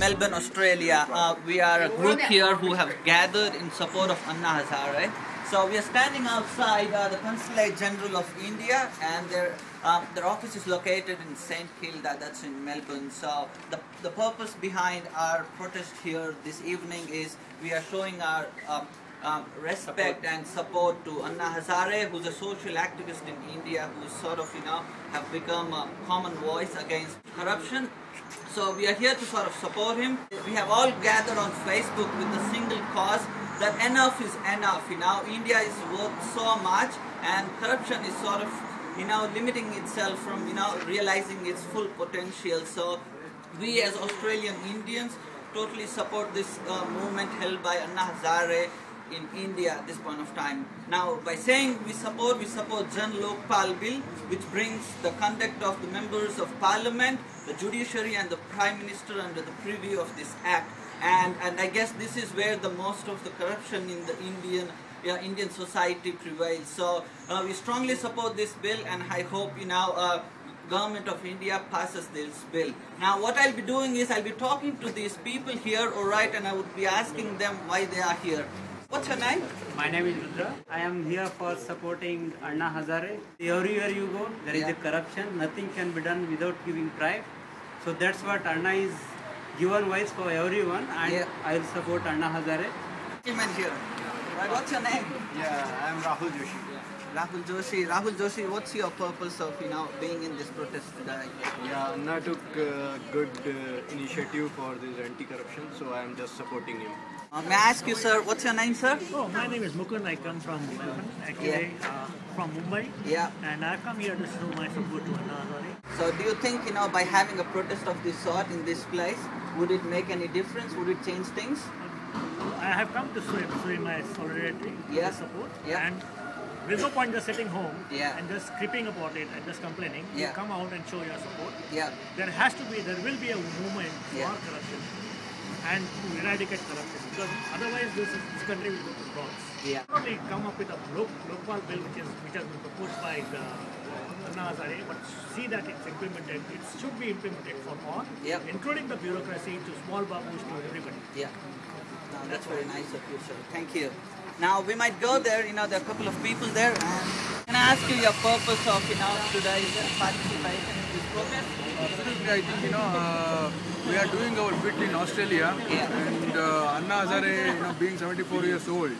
Melbourne, Australia. We are a group here who have gathered in support of Anna Hazare. So we are standing outside the Consulate General of India, and their office is located in St Kilda, that's in Melbourne. So the purpose behind our protest here this evening is we are showing our respect and support to Anna Hazare, who's a social activist in India, who sort of, have become a common voice against corruption. So we are here to sort of support him. We have all gathered on Facebook with a single cause that enough is enough. India is worth so much, and corruption is sort of, limiting itself from, realizing its full potential. So we as Australian Indians totally support this movement held by Anna Hazare in India at this point of time. Now, by saying we support Jan Lokpal Bill, which brings the conduct of the members of Parliament, the judiciary and the Prime Minister under the preview of this act. And I guess this is where the most of the corruption in the Indian society prevails. So we strongly support this bill, and I hope Government of India passes this bill. Now what I'll be doing is I'll be talking to these people here, alright, and I would be asking them why they are here. What's your name? My name is Rudra. I am here for supporting Anna Hazare. Everywhere you go, there is a corruption. Nothing can be done without giving bribe. So that's what Anna is given voice for everyone, and I will support Anna Hazare. Here. Right, what's your name? I am Rahul Joshi. Rahul Joshi, what's your purpose of being in this protest today? Anna took a good initiative for this anti-corruption, so I am just supporting him. May I ask you, sir, what's your name, sir? Oh, my name is Mukund. I come from Melbourne, actually from Mumbai. Yeah. And I've come here to show my support to Anna Hazare. So do you think, by having a protest of this sort in this place, would it make any difference? Would it change things? I have come to show my solidarity, my support. Yeah. And there's no point just sitting home and just creeping about it and just complaining. You come out and show your support. Yeah. There will be a movement for corruption and to eradicate corruption, because otherwise this country will go to bronze. Yeah. Not only come up with a local bill which has been proposed by Anna Hazare, but see that it's implemented. It should be implemented for all, including the bureaucracy, to small babus, to everybody. Yeah. No, that's very nice of you, sir. Thank you. Now we might go there. There are a couple of people there. And can I ask you your purpose of today's participation in this protest? Absolutely, I think we are doing our bit in Australia, and Anna Hazare, being 74 years old,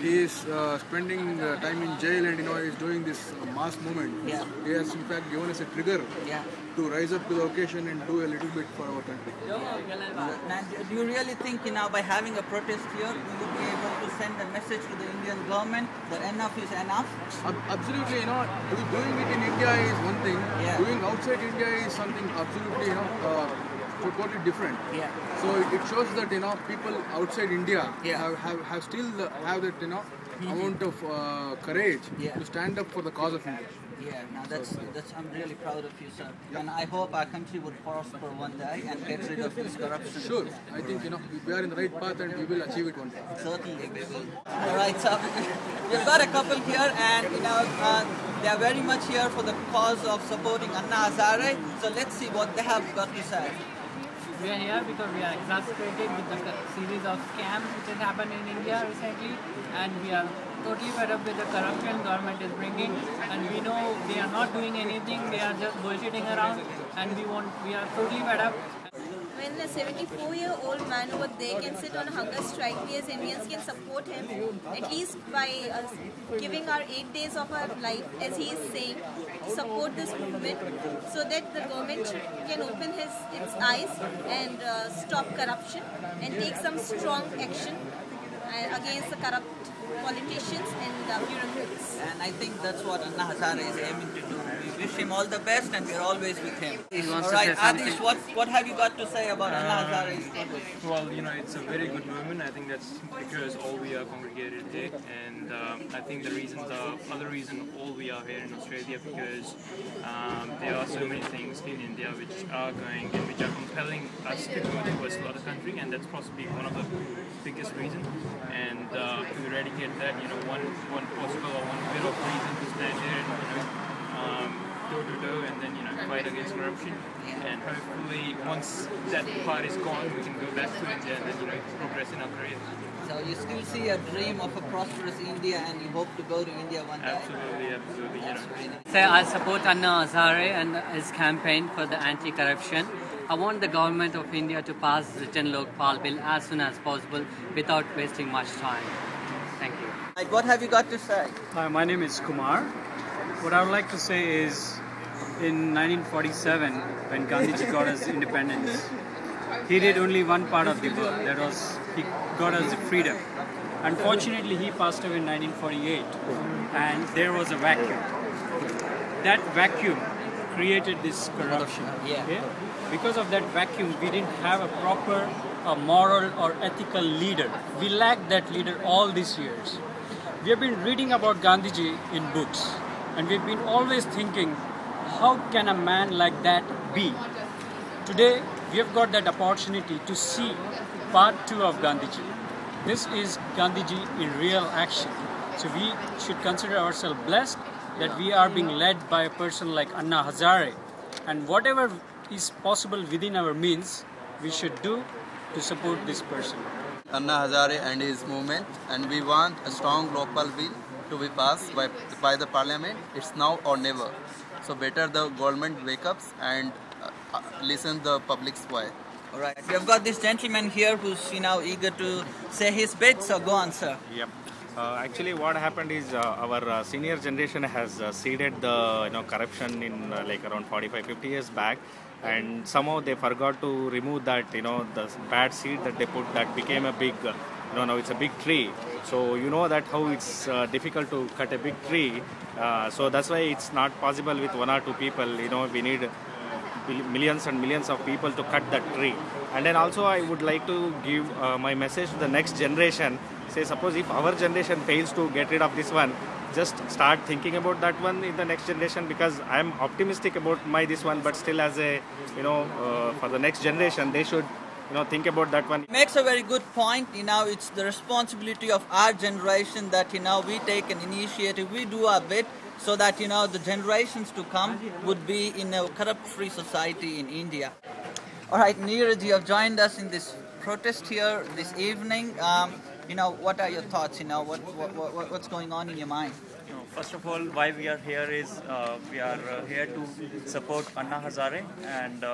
he is spending time in jail, and is doing this mass movement. He has in fact given us a trigger to rise up to the occasion and do a little bit for our country. Now, do you really think by having a protest here, will you be able to send a message to the Indian government that enough is enough? Absolutely, doing it in India is one thing. Doing outside India is something absolutely, totally different. So it shows that people outside India have still have that amount of courage to stand up for the cause of India. Yeah, now that's I'm really proud of you, sir. And I hope our country would prosper one day and get rid of this corruption. Sure, I think we are in the right path and we will achieve it one day. Certainly we will. All right, so we've got a couple here, and they are very much here for the cause of supporting Anna Hazare. So let's see what they have got to say. We are here because we are exasperated with the series of scams which has happened in India recently, and we are totally fed up with the corruption government is bringing, and we know they are not doing anything, they are just bullshitting around, and we are totally fed up. When a 74-year-old man over there can sit on a hunger strike, we as Indians can support him, at least by giving our 8 days of our life, as he is saying, to support this movement, so that the government can open its eyes and stop corruption and take some strong action against the corrupt politicians and bureaucrats. And I think that's what Anna Hazare is aiming to do. We wish him all the best, and we're always with him. All right, Adish, what have you got to say about Anna Hazare's purpose? Well, it's a very good movement. I think that's because all we are congregated here, and I think the other reason all we are here in Australia, because there are so many things in India which are going and which are compelling us to go towards the other country, and that's possibly one of the biggest reasons. And to eradicate that, one possible or one bit of reason to stand here and toe to toe and then fight against corruption. And hopefully once that part is gone, we can go back to India and then progress in our careers. So you still see a dream of a prosperous India and you hope to go to India one day? Absolutely, absolutely. Say I support Anna Hazare and his campaign for the anti-corruption. I want the government of India to pass the Jan Lokpal bill as soon as possible without wasting much time. Thank you. What have you got to say? Hi, my name is Kumar. What I would like to say is, in 1947, when Gandhiji got his independence, he did only one part of the work, that was, he got us the freedom. Unfortunately, he passed away in 1948, and there was a vacuum. That vacuum created this corruption. Okay? Because of that vacuum, we didn't have a proper moral or ethical leader. We lacked that leader all these years. We have been reading about Gandhiji in books, and we've been always thinking, how can a man like that be? Today, we have got that opportunity to see part 2 of Gandhiji. This is Gandhiji in real action. So we should consider ourselves blessed that we are being led by a person like Anna Hazare. And whatever is possible within our means, we should do to support this person. Anna Hazare and his movement, and we want a strong local bill to be passed by the parliament. It's now or never. So better the government wake up and listen the public's voice. All right. We have got this gentleman here who's eager to say his bit. So go on, sir. Yep. Actually, what happened is our senior generation has seeded the corruption in like around 45-50 years back, and somehow they forgot to remove that the bad seed that they put that became a big now it's a big tree. So that how it's difficult to cut a big tree. So that's why it's not possible with 1 or 2 people. We need millions and millions of people to cut that tree. And then also I would like to give my message to the next generation. Say suppose if our generation fails to get rid of this one, just start thinking about that one in the next generation, because I am optimistic about this one, but still as a for the next generation they should think about that one. Makes a very good point. It's the responsibility of our generation that we take an initiative, we do our bit, so that the generations to come would be in a corrupt-free society in India. All right, Neeraj, you have joined us in this protest here this evening. What are your thoughts? What's going on in your mind? First of all, why we are here is we are here to support Anna Hazare, and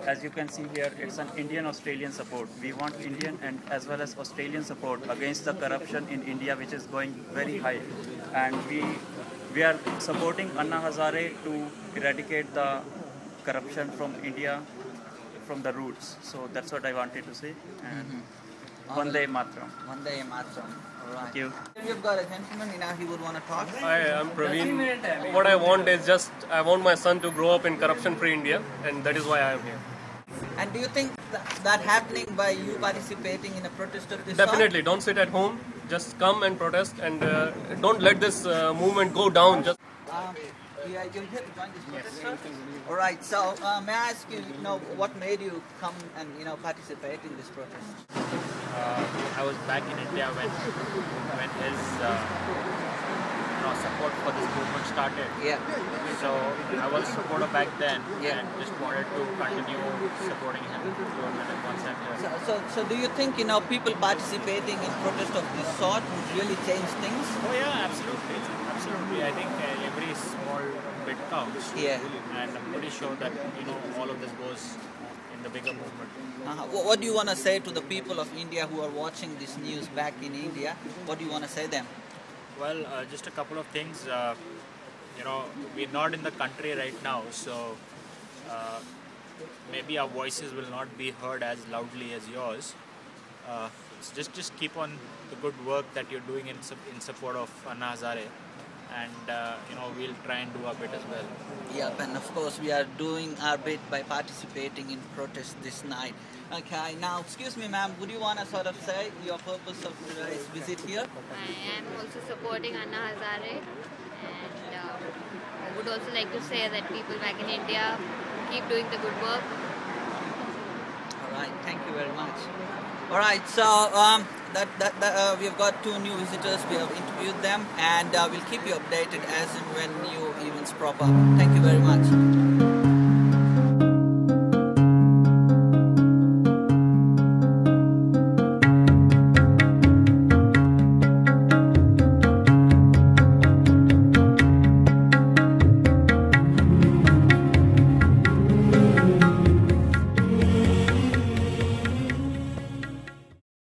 as you can see here, it's an Indian-Australian support. We want Indian and as well as Australian support against the corruption in India, which is going very high. And we are supporting Anna Hazare to eradicate the corruption from India, from the roots. So that's what I wanted to say. And Vande Mataram. Vande Mataram. All right. Thank you. You've got a gentleman, he would want to talk. Hi, I'm Praveen. What I want is I want my son to grow up in corruption-free India, and that is why I am here. And do you think that happening by you participating in a protest of this Definitely. Don't sit at home. Just come and protest, and don't let this movement go down. Just. You're here to join this protest, sir? All right. So may I ask you, what made you come and participate in this protest? I was back in India when his support for this movement started. Yeah. So I was a supporter back then, and just wanted to continue supporting him through the concept. So do you think people participating in protest of this sort would really change things? Oh yeah, absolutely. Absolutely. I think every small bit counts. Yeah. And I'm pretty sure that all of this goes in the bigger movement. What do you want to say to the people of India who are watching this news back in India? What do you want to say them? Well, just a couple of things. We're not in the country right now, so maybe our voices will not be heard as loudly as yours. So just keep on the good work that you're doing in support of Anna Hazare, and we'll try and do our bit as well. Yep, and of course we are doing our bit by participating in protest this night. Okay, now excuse me ma'am, would you want to sort of say your purpose of today's visit here? I am also supporting Anna Hazare, and I would also like to say that people back in India keep doing the good work. Right. Thank you very much. All right. So we've got 2 new visitors. We have interviewed them, and we'll keep you updated as and when new events prop up. Thank you very much.